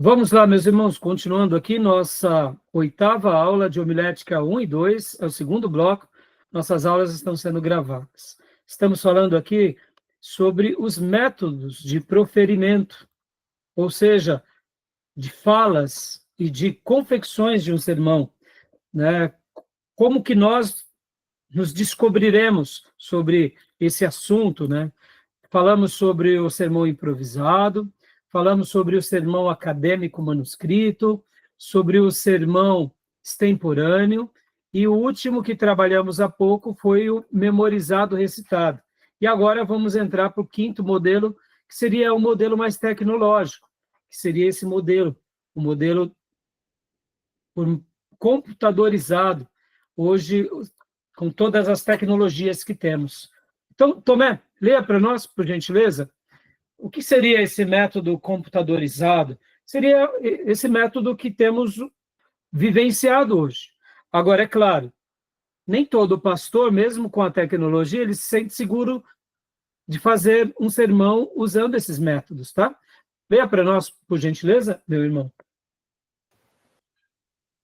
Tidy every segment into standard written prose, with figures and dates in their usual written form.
Vamos lá, meus irmãos, continuando aqui, nossa 8ª aula de homilética 1 e 2, é o segundo bloco, nossas aulas estão sendo gravadas. Estamos falando aqui sobre os métodos de proferimento, ou seja, de falas e de confecções de um sermão, né? Como que nós nos descobriremos sobre esse assunto, né? Falamos sobre o sermão improvisado, falamos sobre o sermão acadêmico manuscrito, sobre o sermão extemporâneo, e o último que trabalhamos há pouco foi o memorizado recitado. E agora vamos entrar para o 5º modelo, que seria o modelo mais tecnológico, que seria esse modelo, o modelo computadorizado, hoje, com todas as tecnologias que temos. Então, Tomé, leia para nós, por gentileza, o que seria esse método computadorizado? Seria esse método que temos vivenciado hoje. Agora, é claro, nem todo pastor, mesmo com a tecnologia, ele se sente seguro de fazer um sermão usando esses métodos, tá? Leia para nós, por gentileza, meu irmão.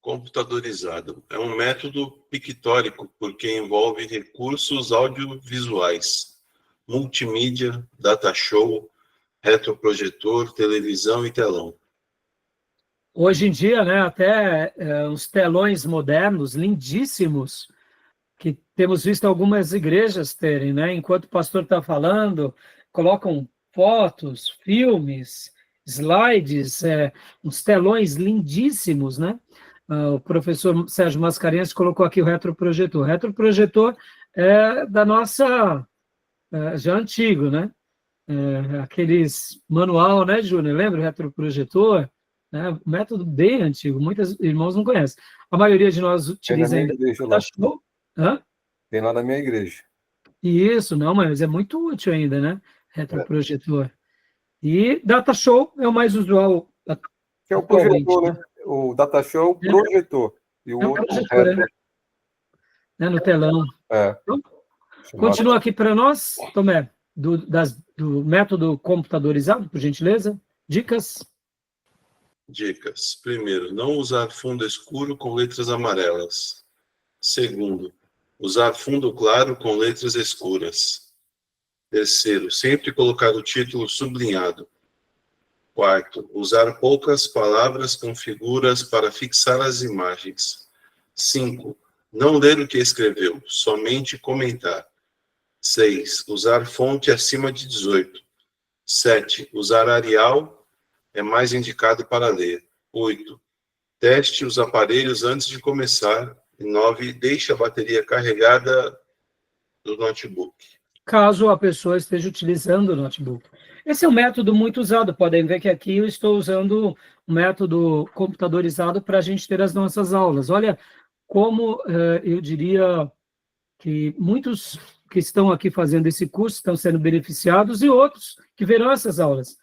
Computadorizado é um método pictórico porque envolve recursos audiovisuais, multimídia, data show, retroprojetor, televisão e telão. Hoje em dia, né, até os telões modernos, lindíssimos, que temos visto algumas igrejas terem, né? Enquanto o pastor está falando, colocam fotos, filmes, slides, uns telões lindíssimos, né? O professor Sérgio Mascarenhas colocou aqui o retroprojetor. O retroprojetor é da nossa, já antigo, né? Aqueles manual, né, Júnior? Lembra o retroprojetor? Método bem antigo, muitos irmãos não conhecem. A maioria de nós utiliza ainda. Hã? Tem lá na minha igreja. Isso, não, mas é muito útil ainda, né? Retroprojetor. E data show é o mais usual. Que é o projetor, né? O data show, projetor. E o outro projetor, no telão. Então, continua aqui para nós, Tomé, do método computadorizado, por gentileza. Dicas? Dicas. Primeiro, não usar fundo escuro com letras amarelas. Segundo, usar fundo claro com letras escuras. Terceiro, sempre colocar o título sublinhado. Quarto, usar poucas palavras com figuras para fixar as imagens. 5. Não ler o que escreveu, somente comentar. 6. Usar fonte acima de 18. 7. Usar Arial é mais indicado para ler. 8. Teste os aparelhos antes de começar. E 9. Deixe a bateria carregada do notebook. Caso a pessoa esteja utilizando o notebook. Esse é um método muito usado. Podem ver que aqui eu estou usando um método computadorizado para a gente ter as nossas aulas. Olha como eu diria que muitos que estão aqui fazendo esse curso estão sendo beneficiados e outros que verão essas aulas.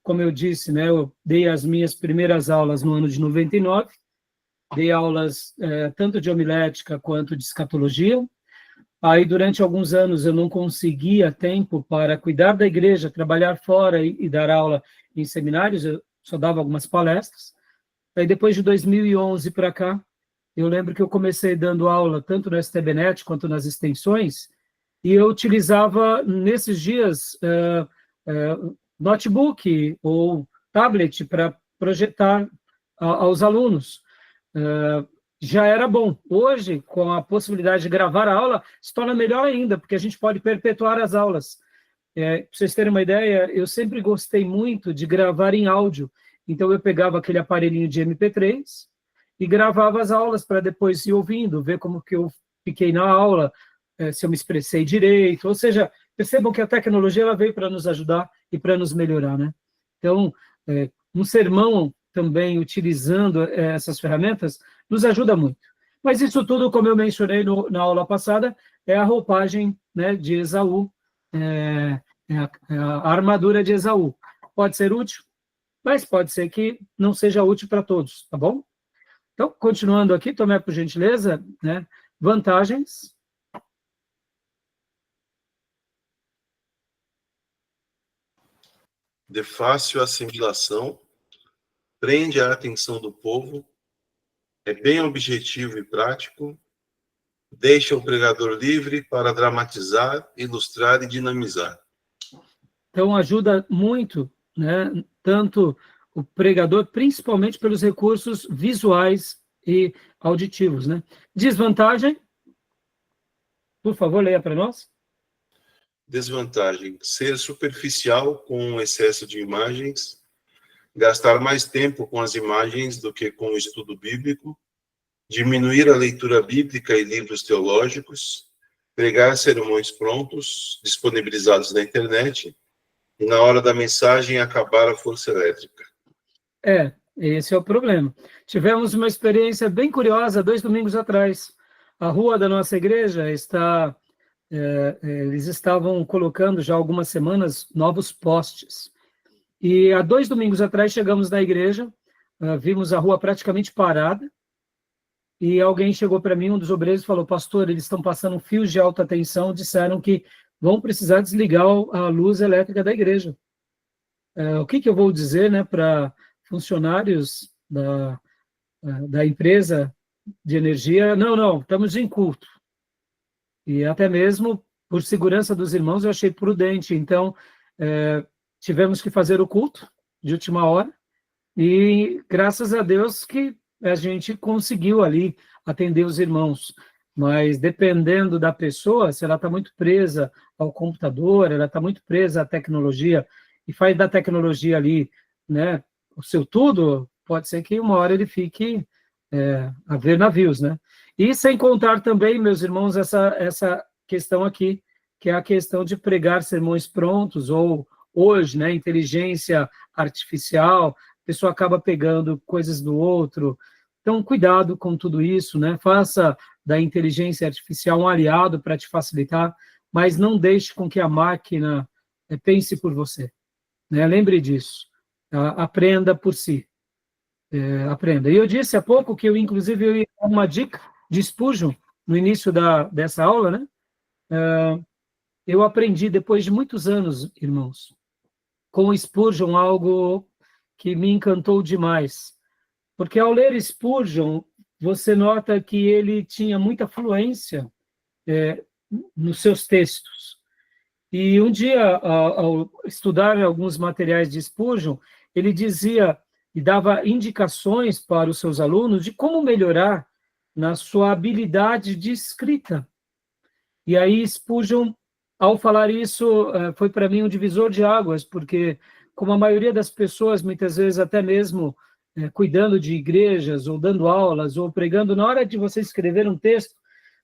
Como eu disse, né, eu dei as minhas primeiras aulas no ano de 99, dei aulas tanto de homilética quanto de escatologia. Aí, durante alguns anos, eu não conseguia tempo para cuidar da igreja, trabalhar fora e dar aula em seminários, eu só dava algumas palestras. Aí, depois de 2011 para cá, eu lembro que eu comecei dando aula tanto no STBnet quanto nas extensões, e eu utilizava, nesses dias, notebook ou tablet para projetar aos alunos. Já era bom. Hoje, com a possibilidade de gravar a aula, se torna melhor ainda, porque a gente pode perpetuar as aulas. Para vocês terem uma ideia, eu sempre gostei muito de gravar em áudio. Então, eu pegava aquele aparelhinho de MP3 e gravava as aulas para depois ir ouvindo, ver como que eu fiquei na aula, se eu me expressei direito. Ou seja, percebam que a tecnologia ela veio para nos ajudar e para nos melhorar, né? Então, um sermão também utilizando essas ferramentas nos ajuda muito. Mas isso tudo, como eu mencionei na aula passada, é a roupagem, né, de Esaú, a armadura de Esaú. Pode ser útil, mas pode ser que não seja útil para todos, tá bom? Então, continuando aqui, Tomé, por gentileza, né, vantagens. De fácil assimilação, prende a atenção do povo, é bem objetivo e prático, deixa o pregador livre para dramatizar, ilustrar e dinamizar. Então, ajuda muito, né, tanto o pregador, principalmente pelos recursos visuais e auditivos, né? Desvantagem? Por favor, leia para nós. Desvantagem: ser superficial com excesso de imagens, gastar mais tempo com as imagens do que com o estudo bíblico, diminuir a leitura bíblica e livros teológicos, pregar sermões prontos, disponibilizados na internet, e na hora da mensagem acabar a força elétrica. Esse é o problema. Tivemos uma experiência bem curiosa 2 domingos atrás. A rua da nossa igreja está... eles estavam colocando já há algumas semanas novos postes. E há 2 domingos atrás chegamos na igreja, vimos a rua praticamente parada, e alguém chegou para mim, um dos obreiros, e falou: pastor, eles estão passando fios de alta tensão, disseram que vão precisar desligar a luz elétrica da igreja. O que eu vou dizer, né, para funcionários da empresa de energia? Não, estamos em culto. E até mesmo por segurança dos irmãos eu achei prudente. Então, tivemos que fazer o culto de última hora, e graças a Deus que a gente conseguiu ali atender os irmãos. Mas dependendo da pessoa, se ela está muito presa ao computador, ela está muito presa à tecnologia, e faz da tecnologia ali, né, o seu tudo, pode ser que uma hora ele fique a ver navios, né? E sem contar também, meus irmãos, essa questão aqui, que é a questão de pregar sermões prontos, ou hoje, né, inteligência artificial, a pessoa acaba pegando coisas do outro. Então, cuidado com tudo isso, né? Faça da inteligência artificial um aliado para te facilitar, mas não deixe com que a máquina pense por você, né? Lembre disso. Aprenda por si. Aprenda. E eu disse há pouco que inclusive, eu ia dar uma dica de Spurgeon no início dessa aula, né? Eu aprendi, depois de muitos anos, irmãos, com Spurgeon, algo que me encantou demais. Porque ao ler Spurgeon, você nota que ele tinha muita fluência nos seus textos. E um dia, ao estudar alguns materiais de Spurgeon, ele dizia e dava indicações para os seus alunos de como melhorar na sua habilidade de escrita. E aí Spurgeon, ao falar isso, foi para mim um divisor de águas, porque como a maioria das pessoas, muitas vezes até mesmo cuidando de igrejas, ou dando aulas, ou pregando, na hora de você escrever um texto,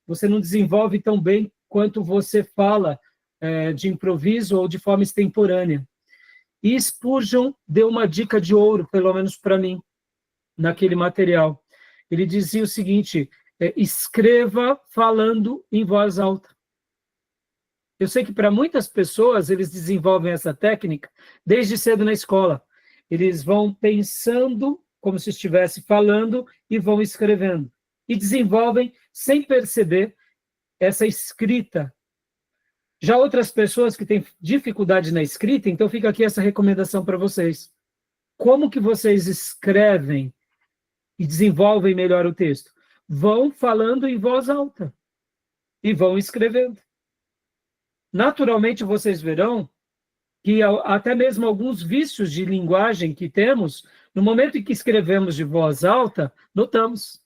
você não desenvolve tão bem quanto você fala de improviso ou de forma extemporânea. E Spurgeon deu uma dica de ouro, pelo menos para mim, naquele material. Ele dizia o seguinte: escreva falando em voz alta. Eu sei que para muitas pessoas eles desenvolvem essa técnica desde cedo na escola. Eles vão pensando como se estivesse falando e vão escrevendo. E desenvolvem, sem perceber, essa escrita. Já outras pessoas que têm dificuldade na escrita, então fica aqui essa recomendação para vocês. Como que vocês escrevem e desenvolvem melhor o texto? Vão falando em voz alta e vão escrevendo. Naturalmente, vocês verão que até mesmo alguns vícios de linguagem que temos, no momento em que escrevemos de voz alta, notamos.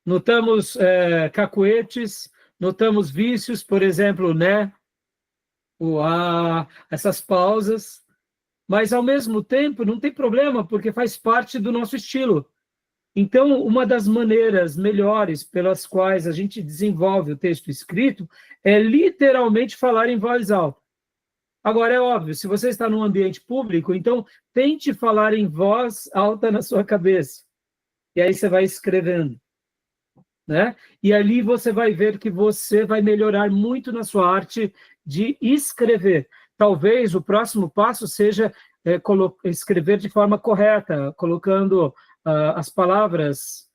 Notamos cacuetes, notamos vícios, por exemplo, né, o essas pausas, mas ao mesmo tempo não tem problema, porque faz parte do nosso estilo. Então, uma das maneiras melhores pelas quais a gente desenvolve o texto escrito é literalmente falar em voz alta. Agora, é óbvio, se você está num ambiente público, então tente falar em voz alta na sua cabeça. E aí você vai escrevendo, né? E ali você vai ver que você vai melhorar muito na sua arte de escrever. Talvez o próximo passo seja escrever de forma correta, colocando as palavras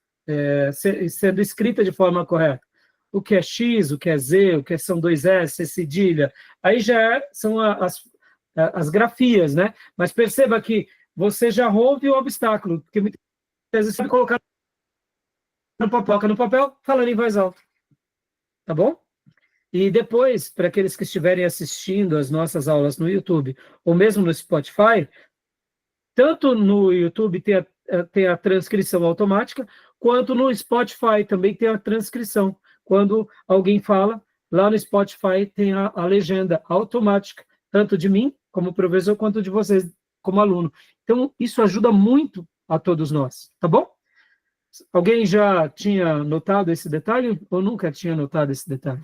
sendo escritas de forma correta. O que é X, o que é Z, o que são 2 S, C cedilha. Aí já são as grafias, né? Mas perceba que você já rompe o obstáculo, porque muitas vezes você vai colocar no papel, falando em voz alta. Tá bom? E depois, para aqueles que estiverem assistindo as nossas aulas no YouTube, ou mesmo no Spotify, tanto no YouTube tem a transcrição automática, quanto no Spotify também tem a transcrição. Quando alguém fala, lá no Spotify tem a legenda automática, tanto de mim, como professor, quanto de vocês, como aluno. Então, isso ajuda muito a todos nós, tá bom? Alguém já tinha notado esse detalhe ou nunca tinha notado esse detalhe?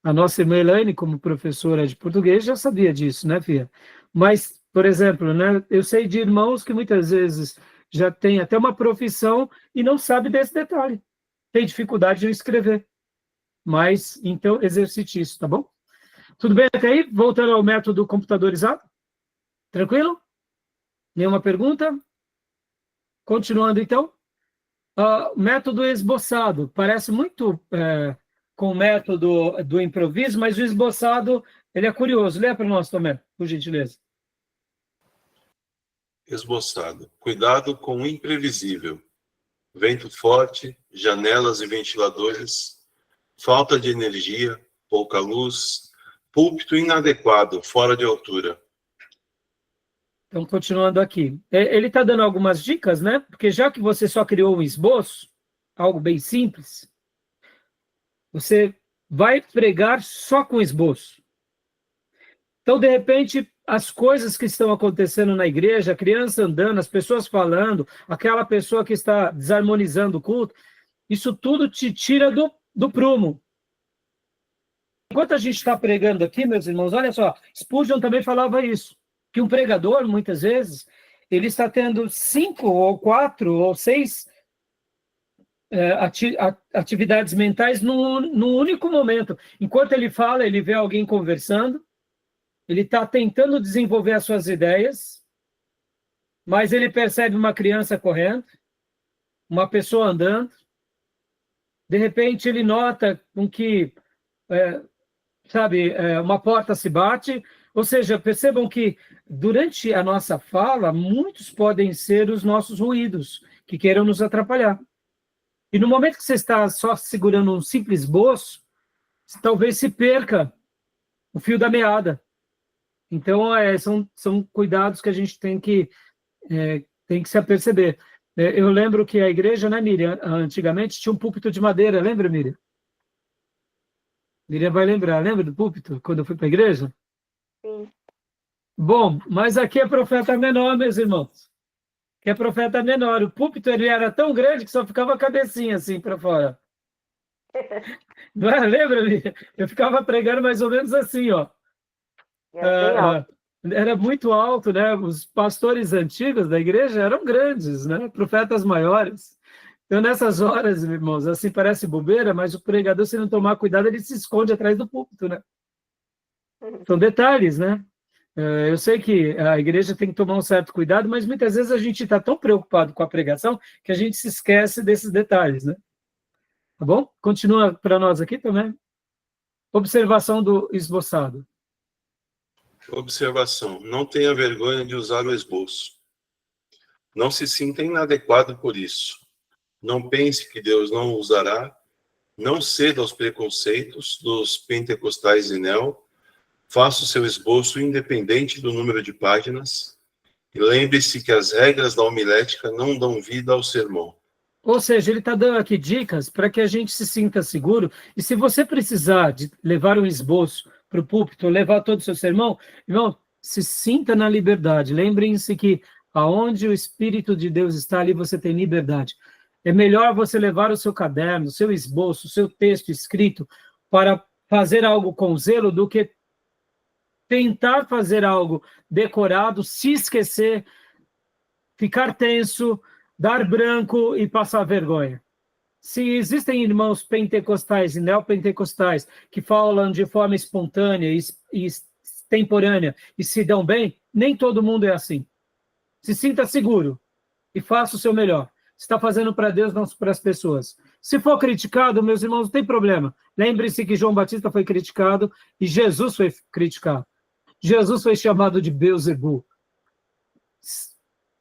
A nossa irmã Elaine, como professora de português, já sabia disso, né, Fia? Mas, por exemplo, né, eu sei de irmãos que muitas vezes já têm até uma profissão e não sabe desse detalhe. Tem dificuldade de escrever. Mas, então, exercite isso, tá bom? Tudo bem até aí? Voltando ao método computadorizado? Tranquilo? Nenhuma pergunta? Continuando, então. Método esboçado. Parece muito com o método do improviso, mas o esboçado, ele é curioso. Lê para nós, Tomé, por gentileza. Esboçado. Cuidado com o imprevisível. Vento forte, janelas e ventiladores, falta de energia, pouca luz, púlpito inadequado, fora de altura. Então, continuando aqui. Ele está dando algumas dicas, né? Porque já que você só criou um esboço, algo bem simples, você vai pregar só com esboço. Então, de repente, as coisas que estão acontecendo na igreja, a criança andando, as pessoas falando, aquela pessoa que está desarmonizando o culto, isso tudo te tira do prumo. Enquanto a gente está pregando aqui, meus irmãos, olha só, Spurgeon também falava isso, que um pregador, muitas vezes, ele está tendo 5 ou 4 ou 6 atividades mentais num único momento. Enquanto ele fala, ele vê alguém conversando, ele está tentando desenvolver as suas ideias, mas ele percebe uma criança correndo, uma pessoa andando, de repente ele nota com que, uma porta se bate, ou seja, percebam que durante a nossa fala, muitos podem ser os nossos ruídos que queiram nos atrapalhar. E no momento que você está só segurando um simples esboço, talvez se perca o fio da meada. Então, são cuidados que a gente tem que se aperceber. Eu lembro que a igreja, né, Miriam, antigamente tinha um púlpito de madeira, lembra, Miriam? Miriam vai lembrar, lembra do púlpito, quando eu fui para a igreja? Sim. Bom, mas aqui é profeta menor, meus irmãos. Que é profeta menor. O púlpito ele era tão grande que só ficava a cabecinha assim para fora. Não é? Lembra, Miriam? Eu ficava pregando mais ou menos assim, ó. Era muito alto, né? Os pastores antigos da igreja eram grandes, né? Profetas maiores. Então, nessas horas, irmãos, assim parece bobeira, mas o pregador, se não tomar cuidado, ele se esconde atrás do púlpito, né? São detalhes, né? Eu sei que a igreja tem que tomar um certo cuidado, mas muitas vezes a gente está tão preocupado com a pregação que a gente se esquece desses detalhes, né? Tá bom? Continua para nós aqui também. Observação do esboçado. Observação. Não tenha vergonha de usar o esboço. Não se sinta inadequado por isso. Não pense que Deus não o usará. Não ceda aos preconceitos dos pentecostais de Neo. Faça o seu esboço independente do número de páginas. E lembre-se que as regras da homilética não dão vida ao sermão. Ou seja, ele está dando aqui dicas para que a gente se sinta seguro. E se você precisar de levar um esboço para o púlpito, levar todo o seu sermão, irmão, se sinta na liberdade. Lembrem-se que aonde o Espírito de Deus está, ali você tem liberdade. É melhor você levar o seu caderno, o seu esboço, o seu texto escrito para fazer algo com zelo do que tentar fazer algo decorado, se esquecer, ficar tenso, dar branco e passar vergonha. Se existem irmãos pentecostais e neopentecostais que falam de forma espontânea e extemporânea e se dão bem, nem todo mundo é assim. Se sinta seguro e faça o seu melhor. Você está fazendo para Deus, não para as pessoas. Se for criticado, meus irmãos, não tem problema. Lembre-se que João Batista foi criticado e Jesus foi criticado. Jesus foi chamado de Beelzebul.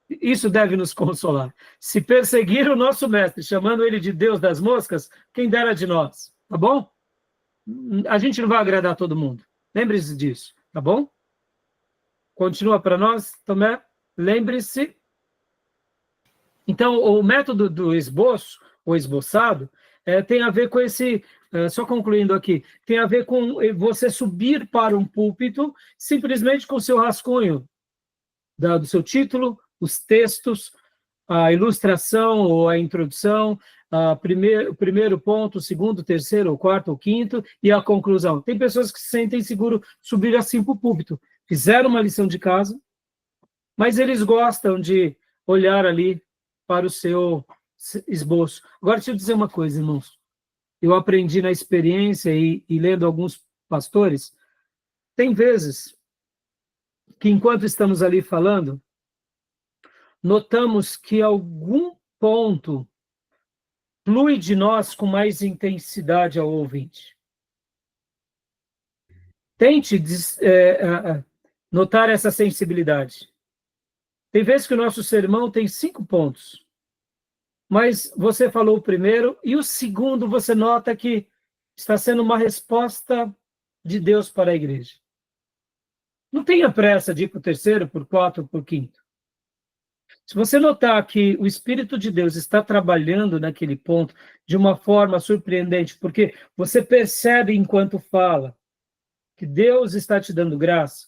Isso deve nos consolar. Se perseguir o nosso mestre, chamando ele de Deus das moscas, quem dera de nós, tá bom? A gente não vai agradar todo mundo. Lembre-se disso, tá bom? Continua para nós, Tomé. Lembre-se. Então, o método do esboço, ou esboçado, tem a ver com esse, só concluindo aqui, tem a ver com você subir para um púlpito simplesmente com o seu rascunho do seu título, os textos, a ilustração ou a introdução, o primeiro ponto, o segundo, o terceiro, o quarto, o quinto, e a conclusão. Tem pessoas que se sentem seguros subir assim para o púlpito. Fizeram uma lição de casa, mas eles gostam de olhar ali para o seu esboço. Agora, deixa eu dizer uma coisa, irmãos. Eu aprendi na experiência e lendo alguns pastores, tem vezes que, enquanto estamos ali falando, notamos que algum ponto flui de nós com mais intensidade ao ouvinte. Tente notar essa sensibilidade. Tem vezes que o nosso sermão tem 5 pontos, mas você falou o primeiro e o segundo você nota que está sendo uma resposta de Deus para a igreja. Não tenha pressa de ir para o terceiro, por 4, por 5. Se você notar que o Espírito de Deus está trabalhando naquele ponto de uma forma surpreendente, porque você percebe enquanto fala que Deus está te dando graça,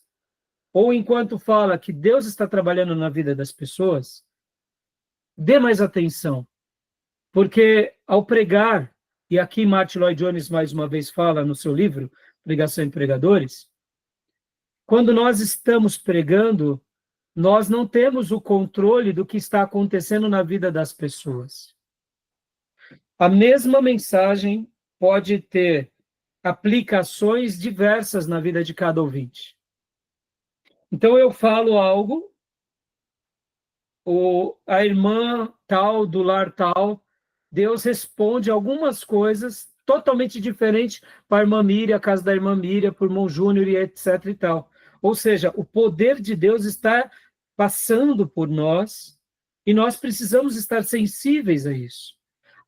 ou enquanto fala que Deus está trabalhando na vida das pessoas, dê mais atenção. Porque ao pregar, e aqui Martin Lloyd Jones mais uma vez fala no seu livro, Pregação em Pregadores, quando nós estamos pregando, nós não temos o controle do que está acontecendo na vida das pessoas. A mesma mensagem pode ter aplicações diversas na vida de cada ouvinte. Então eu falo algo, a irmã tal, do lar tal, Deus responde algumas coisas totalmente diferentes para a irmã Miriam, a casa da irmã Miriam, para o irmão Júnior e etc e tal. Ou seja, o poder de Deus está passando por nós e nós precisamos estar sensíveis a isso.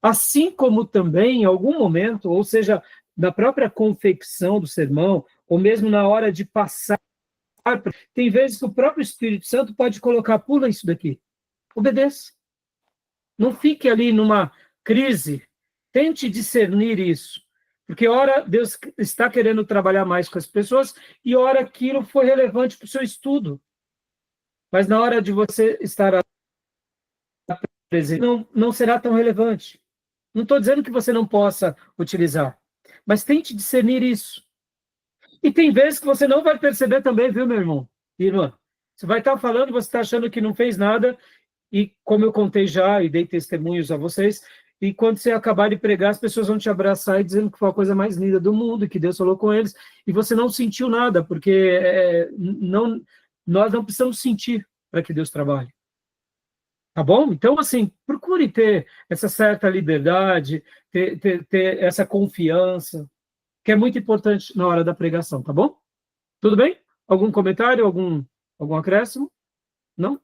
Assim como também, em algum momento, ou seja, na própria confecção do sermão, ou mesmo na hora de passar, tem vezes que o próprio Espírito Santo pode colocar, pula isso daqui, obedeça. Não fique ali numa crise, tente discernir isso, porque ora Deus está querendo trabalhar mais com as pessoas e ora aquilo foi relevante para o seu estudo. Mas na hora de você estar presente, não será tão relevante. Não estou dizendo que você não possa utilizar, mas tente discernir isso. E tem vezes que você não vai perceber também, viu, meu irmão e irmã? Você vai estar falando, você está achando que não fez nada, e como eu contei já e dei testemunhos a vocês, e quando você acabar de pregar, as pessoas vão te abraçar e dizendo que foi a coisa mais linda do mundo, que Deus falou com eles, e você não sentiu nada, porque nós não precisamos sentir para que Deus trabalhe. Tá bom? Então, assim, procure ter essa certa liberdade, ter essa confiança, que é muito importante na hora da pregação, tá bom? Tudo bem? Algum comentário, algum acréscimo? Não?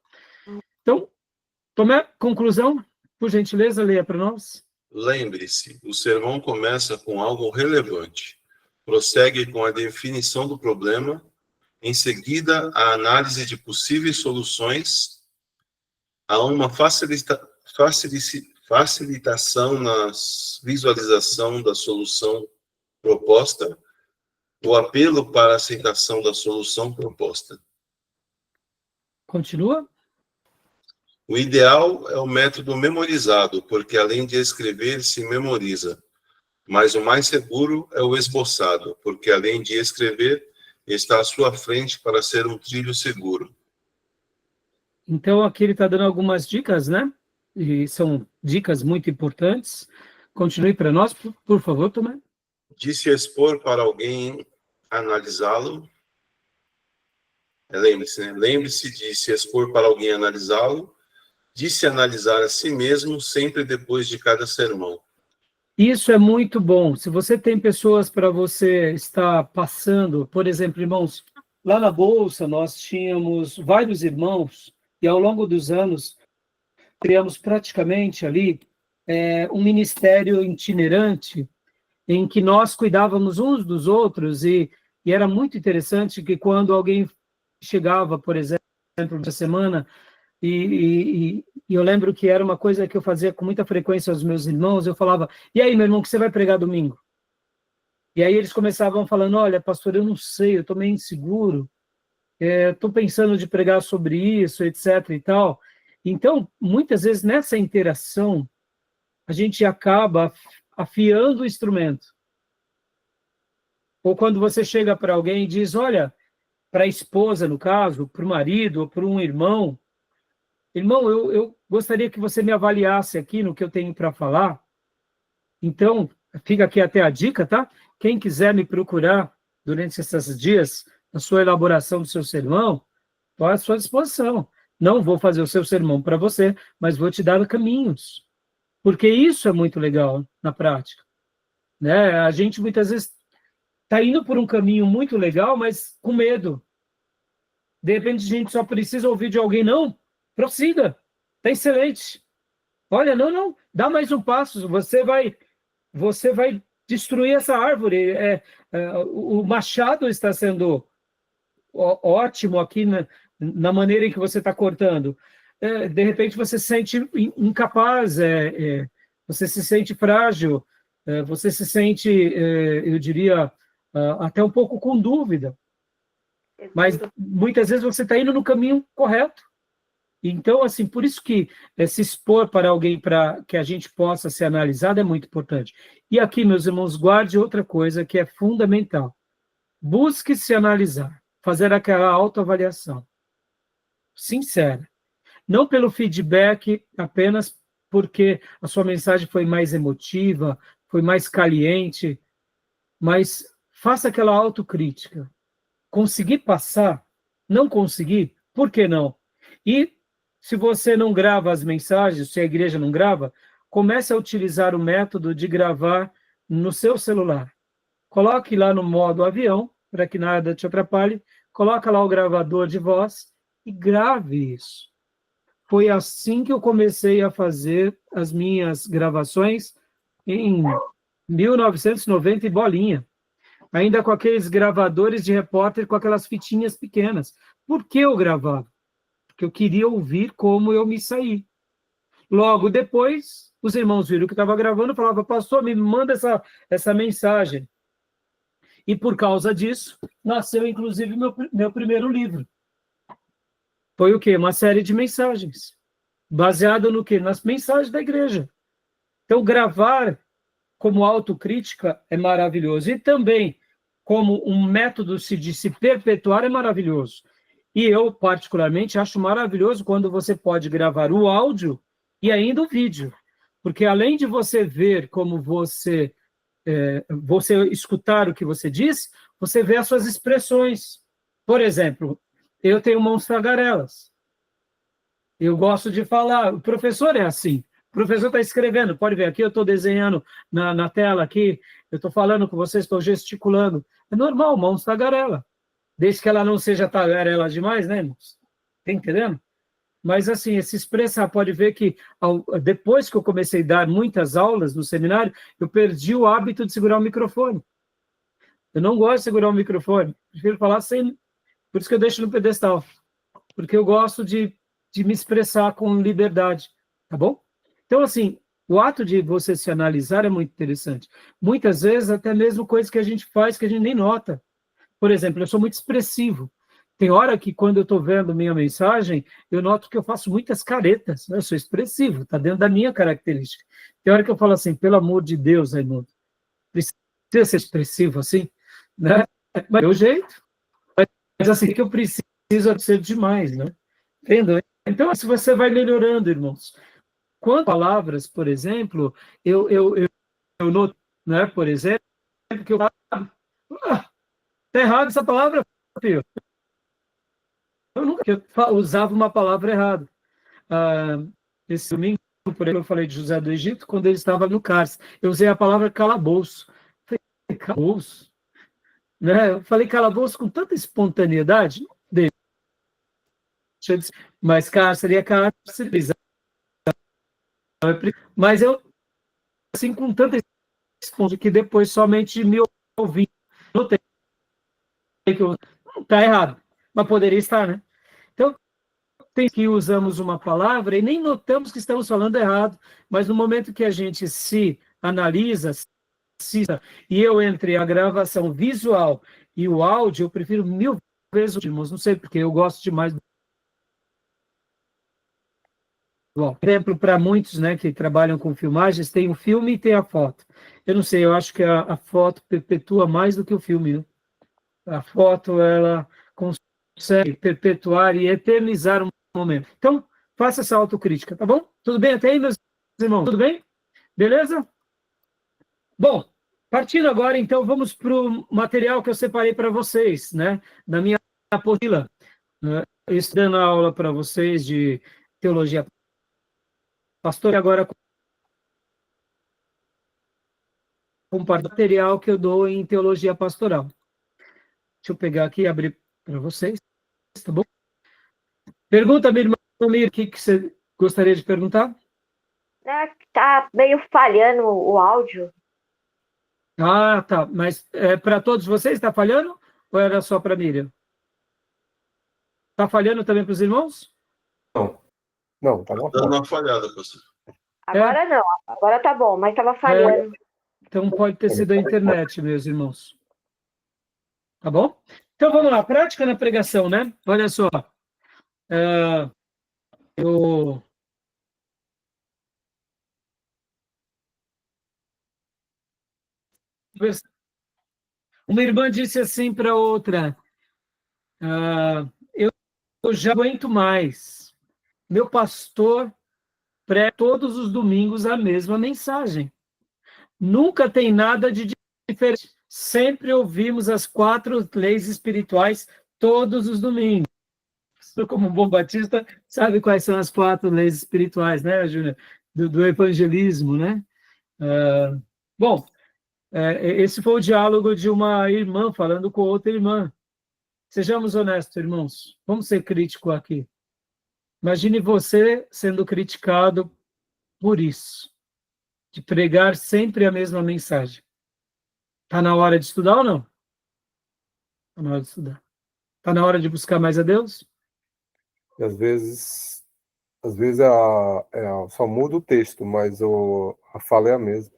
Então, Tomé, conclusão, por gentileza, leia para nós. Lembre-se, o sermão começa com algo relevante, prossegue com a definição do problema, em seguida, a análise de possíveis soluções, há uma facilitação na visualização da solução proposta, o apelo para a aceitação da solução proposta. Continua. O ideal é o método memorizado, porque além de escrever, se memoriza. Mas o mais seguro é o esboçado, porque além de escrever, está à sua frente para ser um trilho seguro. Então, aqui ele está dando algumas dicas, né? E são dicas muito importantes. Continue para nós, por favor, Tomé. De se expor para alguém analisá-lo. Lembre-se, né? Lembre-se de se expor para alguém analisá-lo, de se analisar a si mesmo sempre depois de cada sermão. Isso é muito bom. Se você tem pessoas para você estar passando, por exemplo, irmãos, lá na Bolsa, nós tínhamos vários irmãos, e ao longo dos anos, criamos praticamente ali um ministério itinerante, em que nós cuidávamos uns dos outros, e era muito interessante que quando alguém chegava, por exemplo, na semana, e eu lembro que era uma coisa que eu fazia com muita frequência aos meus irmãos, eu falava, e aí, meu irmão, o que você vai pregar domingo? E aí eles começavam falando, olha, pastor, eu não sei, eu estou meio inseguro, estou pensando de pregar sobre isso, etc. e tal. Então, muitas vezes, nessa interação, a gente acaba afiando o instrumento. Ou quando você chega para alguém e diz, olha, para a esposa, no caso, para o marido, ou para um irmão, eu gostaria que você me avaliasse aqui no que eu tenho para falar. Então, fica aqui até a dica, tá? Quem quiser me procurar durante esses dias, na sua elaboração do seu sermão, estou à sua disposição. Não vou fazer o seu sermão para você, mas vou te dar caminhos. Porque isso é muito legal na prática. Né? A gente, muitas vezes, está indo por um caminho muito legal, mas com medo. De repente, a gente só precisa ouvir de alguém, não, prossiga, está excelente. Olha, não, dá mais um passo, você vai destruir essa árvore. O machado está sendo ótimo aqui na maneira em que você está cortando. De repente, você se sente incapaz, você se sente frágil, você se sente, eu diria, até um pouco com dúvida. Mas, muitas vezes, você está indo no caminho correto. Então, assim, por isso que se expor para alguém para que a gente possa ser analisado é muito importante. E aqui, meus irmãos, guarde outra coisa que é fundamental. Busque se analisar, fazer aquela autoavaliação sincera. Não pelo feedback, apenas porque a sua mensagem foi mais emotiva, foi mais caliente, mas faça aquela autocrítica. Conseguir passar? Não conseguir? Por que não? E se você não grava as mensagens, se a igreja não grava, comece a utilizar o método de gravar no seu celular. Coloque lá no modo avião, para que nada te atrapalhe, coloca lá o gravador de voz e grave isso. Foi assim que eu comecei a fazer as minhas gravações em 1990 e bolinha. Ainda com aqueles gravadores de repórter com aquelas fitinhas pequenas. Por que eu gravava? Porque eu queria ouvir como eu me saí. Logo depois, os irmãos viram que eu estava gravando e falavam, pastor, me manda essa mensagem. E por causa disso, nasceu, inclusive, meu primeiro livro. Foi o quê? Uma série de mensagens. Baseado no quê? Nas mensagens da igreja. Então, gravar como autocrítica é maravilhoso. E também, como um método de se perpetuar, é maravilhoso. E eu, particularmente, acho maravilhoso quando você pode gravar o áudio e ainda o vídeo. Porque além de você ver como você escutar o que você diz, você vê as suas expressões. Por exemplo, eu tenho mãos tagarelas. Eu gosto de falar, o professor é assim. O professor está escrevendo, pode ver aqui, eu estou desenhando na tela aqui, eu estou falando com vocês, estou gesticulando. É normal, mãos tagarela. Desde que ela não seja tagarela demais, né, irmãos? Está entendendo? Mas, assim, se expressar, pode ver que depois que eu comecei a dar muitas aulas no seminário, eu perdi o hábito de segurar o microfone. Eu não gosto de segurar o microfone, prefiro falar sem... Por isso que eu deixo no pedestal, porque eu gosto de me expressar com liberdade, tá bom? Então, assim, o ato de você se analisar é muito interessante. Muitas vezes, até mesmo coisas que a gente faz que a gente nem nota. Por exemplo, eu sou muito expressivo. Tem hora que, quando eu estou vendo minha mensagem, eu noto que eu faço muitas caretas. Eu sou expressivo, está dentro da minha característica. Tem hora que eu falo assim, pelo amor de Deus, Raimundo, precisa ser expressivo assim? Né? Mas é o jeito. Mas assim, que eu preciso ser demais, né? Entendeu? Então, se você vai melhorando, irmãos. Quanto palavras, por exemplo, eu noto, né, por exemplo, que eu falo, está errado essa palavra, filho. Eu nunca usava uma palavra errada. Esse domingo, por exemplo, eu falei de José do Egito, quando ele estava no cárcere. Eu usei a palavra calabouço. Eu falei, calabouço? né? Eu falei calabouço com tanta espontaneidade, mas cárcere é cárcere, mas eu, assim, com tanta espontaneidade que depois somente me ouvi, notei que não está errado, mas poderia estar, né? Então, tem que usamos uma palavra e nem notamos que estamos falando errado, mas no momento que a gente se analisa, e eu entre a gravação visual e o áudio, eu prefiro 1000 vezes o irmãos, não sei porque eu gosto demais. Bom, exemplo para muitos, né, que trabalham com filmagens, tem o filme e tem a foto. Eu não sei, eu acho que a foto perpetua mais do que o filme, né? A foto, ela consegue perpetuar e eternizar um momento. Então, faça essa autocrítica, tá bom? Tudo bem até aí, meus irmãos? Tudo bem? Beleza? Bom, partindo agora, então, vamos para o material que eu separei para vocês, né? Da minha apostila. Estudando a aula para vocês de teologia pastoral, agora com o material que eu dou em teologia pastoral. Deixa eu pegar aqui e abrir para vocês, tá bom? Pergunta, minha irmã Mir, o que você gostaria de perguntar? Tá meio falhando o áudio. Ah, tá. Mas para todos vocês está falhando? Ou era só para Miriam? Está falhando também para os irmãos? Não, tá uma Dando uma falhada, pastor. Agora não, agora tá bom, mas estava falhando. Então pode ter sido a internet, meus irmãos. Tá bom? Então vamos lá, prática na pregação, né? Olha só. Uma irmã disse assim para outra: eu já aguento mais. Meu pastor prega todos os domingos a mesma mensagem. Nunca tem nada de diferente. Sempre ouvimos as 4 leis espirituais todos os domingos. Como um bom batista, sabe quais são as 4 leis espirituais, né, Júnior? Do evangelismo, né? Bom, esse foi o diálogo de uma irmã falando com outra irmã. Sejamos honestos, irmãos. Vamos ser críticos aqui. Imagine você sendo criticado por isso, de pregar sempre a mesma mensagem. Está na hora de estudar ou não? Está na hora de estudar. Está na hora de buscar mais a Deus? E às vezes só muda o texto, mas a fala é a mesma.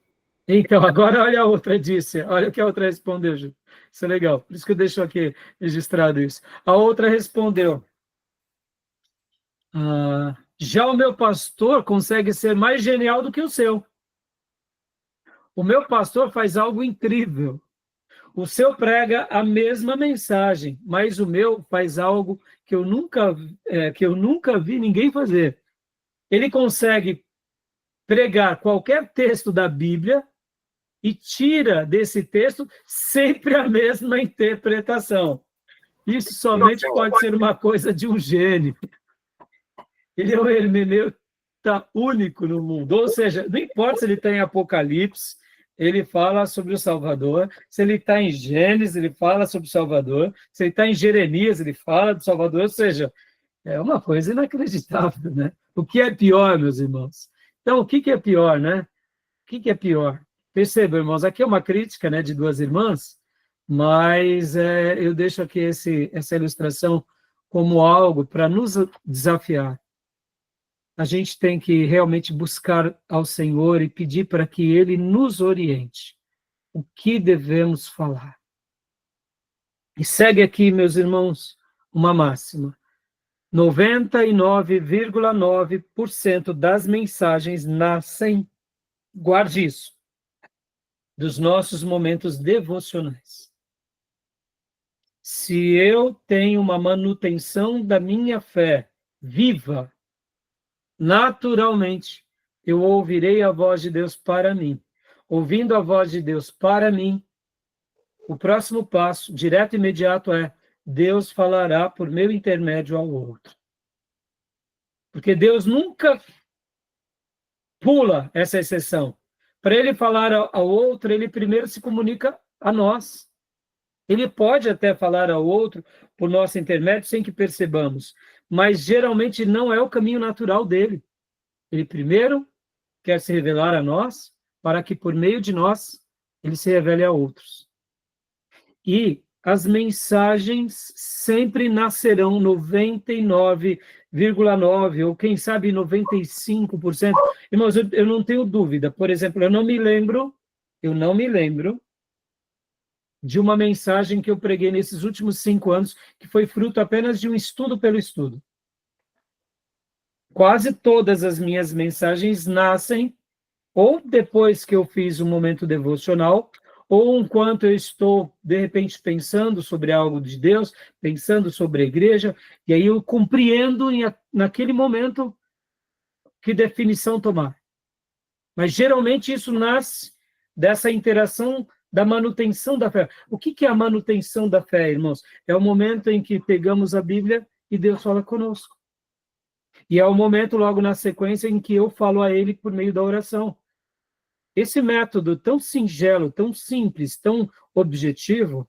Então, agora olha a outra disse. Olha o que a outra respondeu, Ju. Isso é legal. Por isso que eu deixo aqui registrado isso. A outra respondeu: já o meu pastor consegue ser mais genial do que o seu. O meu pastor faz algo incrível. O seu prega a mesma mensagem, mas o meu faz algo que eu nunca vi ninguém fazer. Ele consegue pregar qualquer texto da Bíblia e tira desse texto sempre a mesma interpretação. Isso somente pode ser uma coisa de um gênio. Ele é um hermeneuta único no mundo. Ou seja, não importa se ele está em Apocalipse, ele fala sobre o Salvador. Se ele está em Gênesis, ele fala sobre o Salvador. Se ele está em Jeremias, ele fala do Salvador. Ou seja, é uma coisa inacreditável, né? O que é pior, meus irmãos? Então, o que é pior, né? O que é pior? Percebam, irmãos, aqui é uma crítica, né, de 2 irmãs, mas eu deixo aqui essa ilustração como algo para nos desafiar. A gente tem que realmente buscar ao Senhor e pedir para que Ele nos oriente. O que devemos falar? E segue aqui, meus irmãos, uma máxima. 99,9% das mensagens nascem, guarde isso, dos nossos momentos devocionais. Se eu tenho uma manutenção da minha fé viva, naturalmente, eu ouvirei a voz de Deus para mim. Ouvindo a voz de Deus para mim, o próximo passo, direto e imediato, é: Deus falará por meu intermédio ao outro. Porque Deus nunca pula essa exceção. Para ele falar ao outro, ele primeiro se comunica a nós. Ele pode até falar ao outro por nosso intermédio sem que percebamos, mas geralmente não é o caminho natural dele. Ele primeiro quer se revelar a nós, para que por meio de nós ele se revele a outros. E as mensagens sempre nascerão 99,9% ou quem sabe 95%. Irmãos, eu não tenho dúvida. Por exemplo, eu não me lembro de uma mensagem que eu preguei nesses últimos 5 anos que foi fruto apenas de um estudo pelo estudo. Quase todas as minhas mensagens nascem ou depois que eu fiz um momento devocional, ou enquanto eu estou, de repente, pensando sobre algo de Deus, pensando sobre a igreja, e aí eu compreendo naquele momento que definição tomar. Mas, geralmente, isso nasce dessa interação da manutenção da fé. O que é a manutenção da fé, irmãos? É o momento em que pegamos a Bíblia e Deus fala conosco. E é o momento, logo na sequência, em que eu falo a Ele por meio da oração. Esse método tão singelo, tão simples, tão objetivo,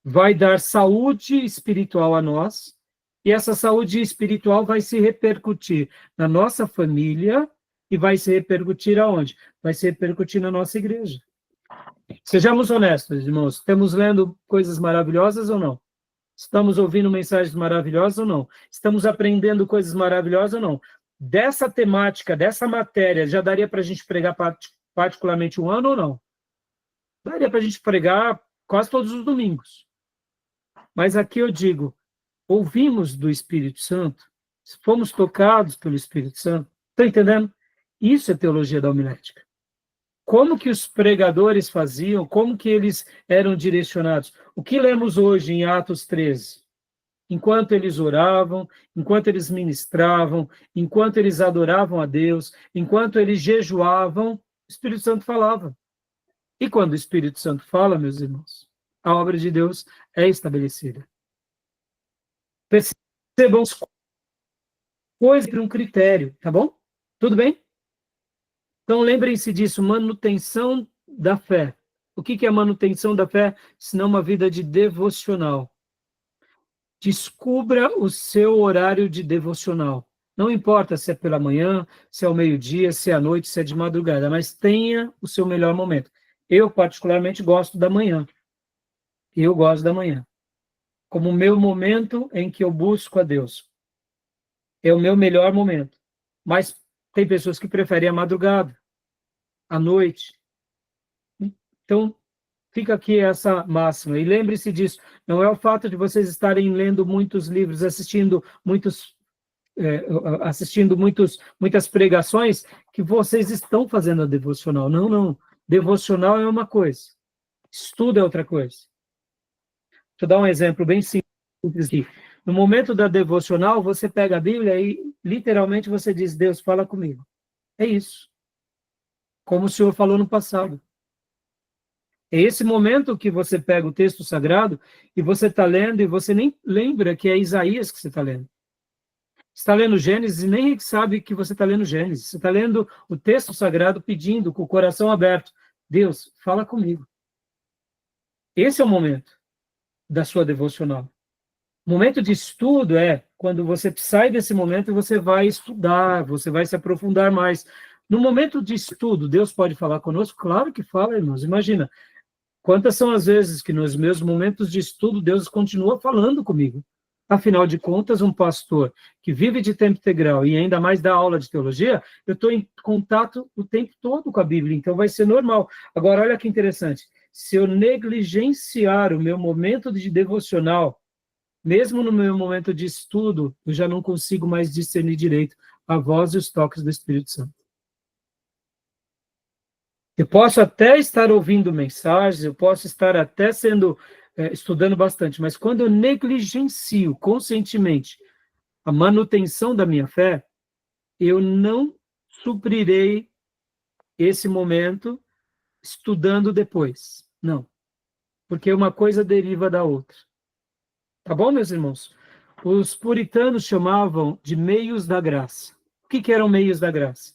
vai dar saúde espiritual a nós, e essa saúde espiritual vai se repercutir na nossa família e vai se repercutir aonde? Vai se repercutir na nossa igreja. Sejamos honestos, irmãos, estamos lendo coisas maravilhosas ou não? Estamos ouvindo mensagens maravilhosas ou não? Estamos aprendendo coisas maravilhosas ou não? Dessa temática, dessa matéria, já daria para a gente pregar particularmente 1 ano ou não? Daria para a gente pregar quase todos os domingos. Mas aqui eu digo, ouvimos do Espírito Santo, fomos tocados pelo Espírito Santo. Está entendendo? Isso é teologia da homilética. Como que os pregadores faziam, como que eles eram direcionados? O que lemos hoje em Atos 13? Enquanto eles oravam, enquanto eles ministravam, enquanto eles adoravam a Deus, enquanto eles jejuavam, o Espírito Santo falava. E quando o Espírito Santo fala, meus irmãos, a obra de Deus é estabelecida. Percebam coisas por um critério, tá bom? Tudo bem? Então, lembrem-se disso, manutenção da fé. O que é manutenção da fé? Senão uma vida de devocional. Descubra o seu horário de devocional. Não importa se é pela manhã, se é ao meio-dia, se é à noite, se é de madrugada, mas tenha o seu melhor momento. Eu, particularmente, gosto da manhã. Eu gosto da manhã. Como o meu momento em que eu busco a Deus. É o meu melhor momento. Mas tem pessoas que preferem a madrugada, à noite. Então, fica aqui essa máxima. E lembre-se disso. Não é o fato de vocês estarem lendo muitos livros, assistindo muitas pregações, que vocês estão fazendo a devocional. Não, não. Devocional é uma coisa. Estudo é outra coisa. Deixa eu dar um exemplo bem simples aqui. No momento da devocional, você pega a Bíblia e, literalmente, você diz, Deus, fala comigo. É isso. Como o Senhor falou no passado. É esse momento que você pega o texto sagrado e você está lendo e você nem lembra que é Isaías que você está lendo. Você está lendo Gênesis e nem sabe que você está lendo Gênesis. Você está lendo o texto sagrado pedindo, com o coração aberto. Deus, fala comigo. Esse é o momento da sua devocional. O momento de estudo é quando você sai desse momento e você vai estudar, você vai se aprofundar mais. No momento de estudo, Deus pode falar conosco? Claro que fala, irmãos. Imagina, quantas são as vezes que nos meus momentos de estudo Deus continua falando comigo? Afinal de contas, um pastor que vive de tempo integral e ainda mais dá aula de teologia, eu estou em contato o tempo todo com a Bíblia, então vai ser normal. Agora, olha que interessante. Se eu negligenciar o meu momento de devocional, mesmo no meu momento de estudo, eu já não consigo mais discernir direito a voz e os toques do Espírito Santo. Eu posso até estar ouvindo mensagens, eu posso estar até estudando bastante, mas quando eu negligencio conscientemente a manutenção da minha fé, eu não suprirei esse momento estudando depois. Não. Porque uma coisa deriva da outra. Tá bom, meus irmãos? Os puritanos chamavam de meios da graça. O que eram meios da graça?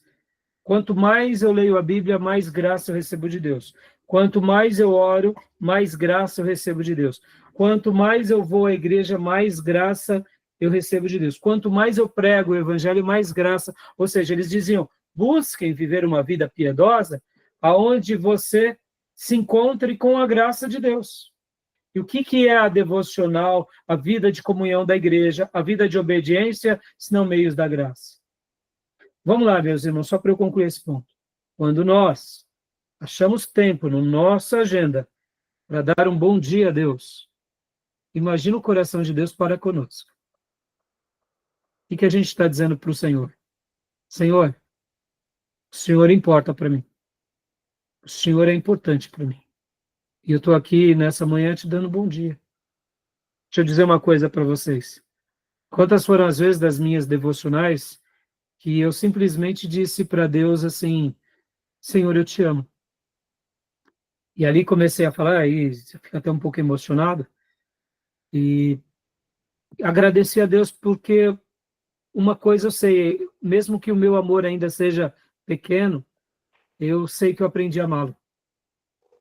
Quanto mais eu leio a Bíblia, mais graça eu recebo de Deus. Quanto mais eu oro, mais graça eu recebo de Deus. Quanto mais eu vou à igreja, mais graça eu recebo de Deus. Quanto mais eu prego o evangelho, mais graça. Ou seja, eles diziam, busquem viver uma vida piedosa, aonde você se encontre com a graça de Deus. E o que é a devocional, a vida de comunhão da igreja, a vida de obediência, senão meios da graça? Vamos lá, meus irmãos, só para eu concluir esse ponto. Quando nós achamos tempo na nossa agenda para dar um bom dia a Deus, imagina o coração de Deus para conosco. O que a gente está dizendo para o Senhor? Senhor, o Senhor importa para mim. O Senhor é importante para mim. E eu estou aqui nessa manhã te dando um bom dia. Deixa eu dizer uma coisa para vocês. Quantas foram as vezes das minhas devocionais que eu simplesmente disse para Deus assim, Senhor, eu te amo. E ali comecei a falar, aí fica até um pouco emocionado, e agradeci a Deus porque uma coisa eu sei, mesmo que o meu amor ainda seja pequeno, eu sei que eu aprendi a amá-lo.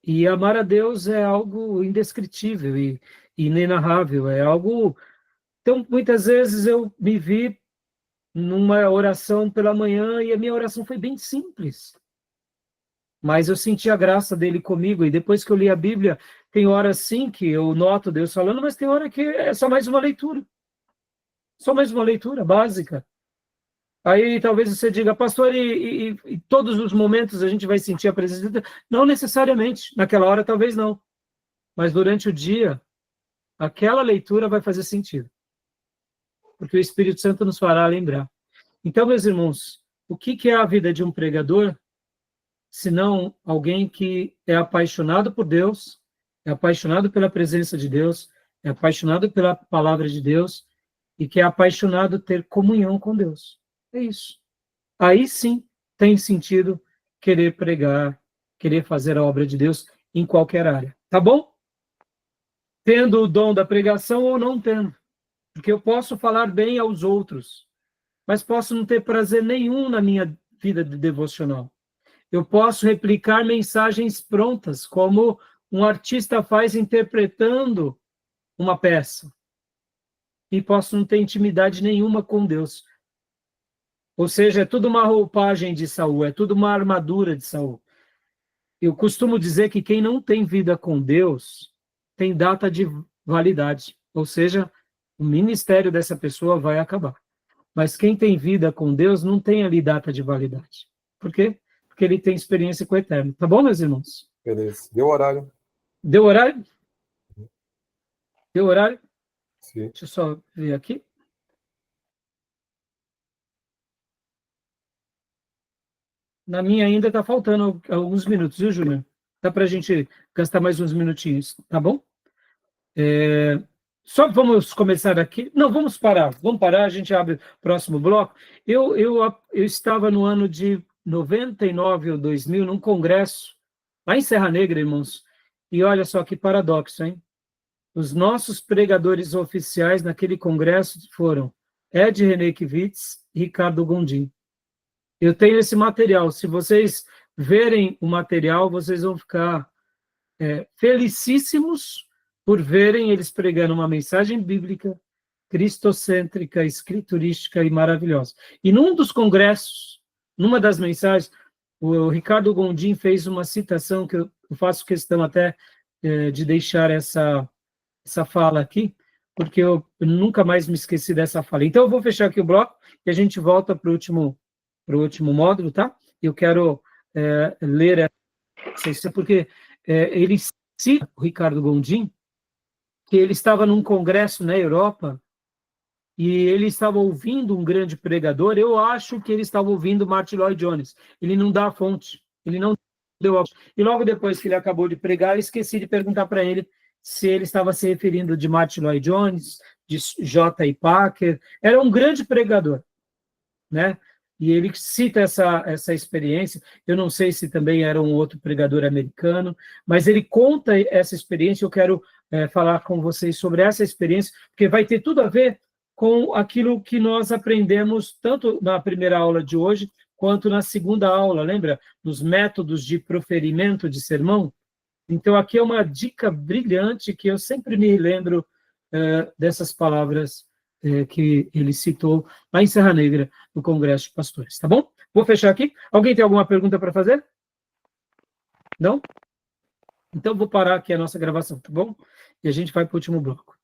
E amar a Deus é algo indescritível e inenarrável, é algo... Então, muitas vezes eu me vi numa oração pela manhã e a minha oração foi bem simples. Mas eu senti a graça dele comigo, e depois que eu li a Bíblia, tem horas sim que eu noto Deus falando, mas tem hora que é só mais uma leitura. Só mais uma leitura básica. Aí talvez você diga, pastor, e todos os momentos a gente vai sentir a presença de Deus? Não necessariamente, naquela hora talvez não. Mas durante o dia, aquela leitura vai fazer sentido. Porque o Espírito Santo nos fará lembrar. Então, meus irmãos, o que é a vida de um pregador? Senão alguém que é apaixonado por Deus, é apaixonado pela presença de Deus, é apaixonado pela palavra de Deus e que é apaixonado ter comunhão com Deus. É isso. Aí sim tem sentido querer pregar, querer fazer a obra de Deus em qualquer área. Tá bom? Tendo o dom da pregação ou não tendo. Porque eu posso falar bem aos outros, mas posso não ter prazer nenhum na minha vida de devocional. Eu posso replicar mensagens prontas, como um artista faz interpretando uma peça. E posso não ter intimidade nenhuma com Deus. Ou seja, é tudo uma roupagem de Saul, é tudo uma armadura de Saul. Eu costumo dizer que quem não tem vida com Deus tem data de validade. Ou seja, o ministério dessa pessoa vai acabar. Mas quem tem vida com Deus não tem ali data de validade. Por quê? Porque ele tem experiência com o Eterno. Tá bom, meus irmãos? Beleza. Deu horário. Deu horário? Deu horário? Sim. Deixa eu só ver aqui. Na minha ainda está faltando alguns minutos, viu, Júnior? Dá para a gente gastar mais uns minutinhos, tá bom? Só vamos começar aqui. Não, vamos parar. Vamos parar, a gente abre o próximo bloco. Eu estava no ano de 99 ou 2000, num congresso, lá em Serra Negra, irmãos. E olha só que paradoxo, hein? Os nossos pregadores oficiais naquele congresso foram Ed Renekiewicz e Ricardo Gondim. Eu tenho esse material. Se vocês verem o material, vocês vão ficar felicíssimos por verem eles pregando uma mensagem bíblica, cristocêntrica, escriturística e maravilhosa. E num dos congressos, numa das mensagens, o Ricardo Gondim fez uma citação que eu faço questão até de deixar essa fala aqui, porque eu nunca mais me esqueci dessa fala. Então eu vou fechar aqui o bloco e a gente volta para o último módulo, tá? Eu quero ler essa, porque ele cita, o Ricardo Gondim, que ele estava num congresso na Europa e ele estava ouvindo um grande pregador. Eu acho que ele estava ouvindo Martyn Lloyd-Jones. Ele não dá a fonte, ele não deu a fonte. E logo depois que ele acabou de pregar, eu esqueci de perguntar para ele se ele estava se referindo de Martyn Lloyd-Jones, de J.I. Packer. Era um grande pregador, né? E ele cita essa experiência. Eu não sei se também era um outro pregador americano, mas ele conta essa experiência. Eu quero falar com vocês sobre essa experiência, porque vai ter tudo a ver com aquilo que nós aprendemos tanto na primeira aula de hoje, quanto na segunda aula, lembra? Nos métodos de proferimento de sermão. Então, aqui é uma dica brilhante que eu sempre me lembro dessas palavras que ele citou lá em Serra Negra, no Congresso de Pastores, tá bom? Vou fechar aqui. Alguém tem alguma pergunta para fazer? Não? Então, vou parar aqui a nossa gravação, tá bom? E a gente vai para o último bloco.